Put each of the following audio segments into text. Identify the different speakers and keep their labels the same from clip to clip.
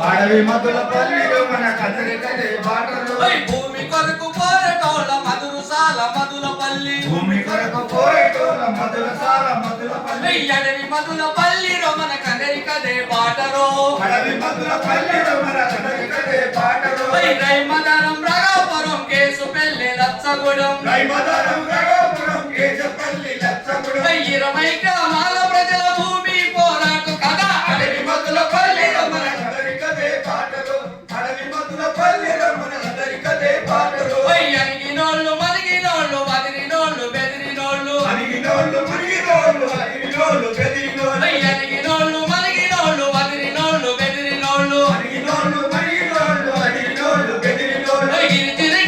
Speaker 1: అడవి మధుల పల్లిలో మన కదలి కదే బాటలు
Speaker 2: భూమి కొరకు పోరటోళ్ళ మధురసాల మధుల పల్లి
Speaker 1: భూమి కొరకు పోయేటోళ్ళ మధురసాల మధుల పల్లి
Speaker 2: అడవి మధుల పల్లిలో మన కదలి కదే బాటరో
Speaker 1: అడవి మధుల పల్లిలో మన కదలి కదే బాటలు
Speaker 2: రైమదరం రఘాపురం కేసు పెళ్లి లచ్చగూడెం
Speaker 1: రైమదరం రఘాపురం కేశపల్లి లచ్చగూడెం
Speaker 2: 20 గ్రామాల ప్రజల భూమి పోరాట కథ
Speaker 1: అడవి మధుల పల్లిలో మన కదలి కదే బాటలు అడవి మధుల పల్లిలో మన కదలి కదే బాటలు
Speaker 2: అణిగినోళ్ళు మలిగినోళ్ళు వదిలినోళ్ళు బెదిరినోళ్ళు
Speaker 1: అణిగినోళ్ళు మునిగినోళ్ళు అణిగినోళ్ళు బెదిరినోళ్ళు
Speaker 2: అణిగినోళ్ళు మలిగినోళ్ళు వదిలినోళ్ళు బెదిరినోళ్ళు
Speaker 1: అణిగినోళ్ళు మునిగినోళ్ళు అణిగినోళ్ళు బెదిరినోళ్ళు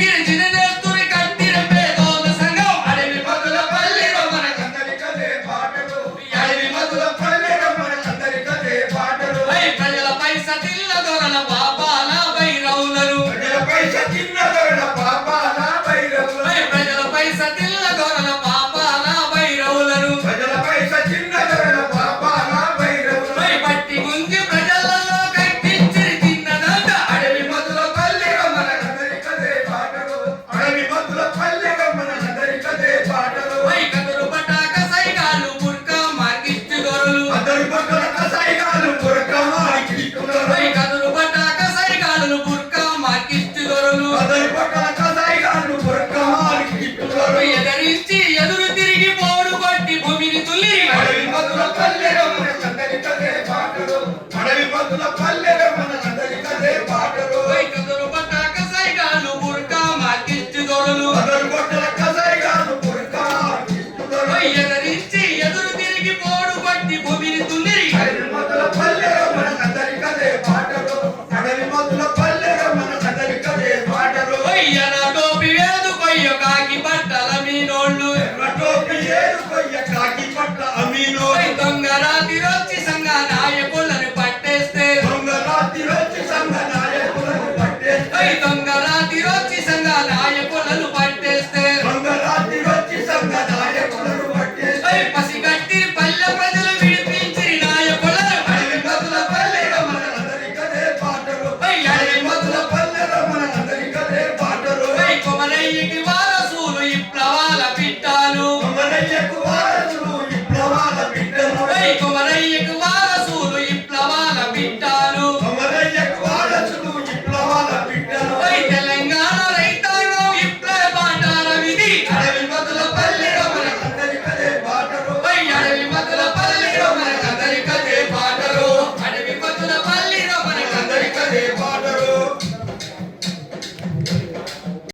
Speaker 2: గిరిచిన నేస్తుని కట్టిన పేదోళ్ళ సంఘం
Speaker 1: అడవి మధుల పల్లిలో మన కదలి కదే బాటలు అడవి మధుల పల్లిలో మన కదలి కదే బాటలు
Speaker 2: ప్రజలపై సతిల్ల దొరల పాపాల భైరవులను
Speaker 1: ప్రజలపై సచిన్న దొరల పాపాల భైరవులు
Speaker 2: ప్రజలపై సతిల్ల దొరల పాపాల భైరవులను
Speaker 1: ప్రజలపై సచిన్న దొరల పాపాల భైరవులు
Speaker 2: పట్టి గుంజి ప్రజలలో కట్టించి తిన్నదంట
Speaker 1: అడవి మధుల పల్లిలో మన కదలి కదే బాటలు అడవి మధుల పల్లిలో మన కదలి కదే బాటలు
Speaker 2: కదురు పటాక సైగాలు బుర్కా మార్కిస్టు దొరలు
Speaker 1: అదరు పక్కల కసాయిగాలు పురకమారి కిట్టుదరు
Speaker 2: కదురు పటాక సైగాలు బుర్కా మార్కిస్టు దొరలు
Speaker 1: అదరు పక్కల కసాయిగాలు పురకమారి కిట్టుదరు
Speaker 2: ఎదరించి ఎదురు తిరిగి పోడు కొట్టి భూమిని తుల్లి
Speaker 1: అడవి మధుల పల్లెలో మన కదలి కదే బాటలు అడవి మధుల పల్లెలో మన కదలి కదే బాటలు
Speaker 2: కదురు పటాక సైగాలు బుర్కా మార్కిస్టు దొరలు
Speaker 1: అదరు పక్కల కసాయిగాలు పురకమారి కిట్టుదరు
Speaker 2: ఎదరించి ఎదురు తిరిగి పోడు కొట్టి భూమిని తుల్లి
Speaker 1: అడవి మధుల పల్లెలో మన కదలి కదే బాటలు అడవి మధుల పల్లెలో మన కదలి కదే బాటలు
Speaker 2: ఎనటోపి వేదు కొయ్య కాకి బట్టల మీనోళ్ళు
Speaker 1: ఎర్ర టోపి ఏరు కొయ్య కాకి పట్ల అమీనో
Speaker 2: దొంగ రాతిరో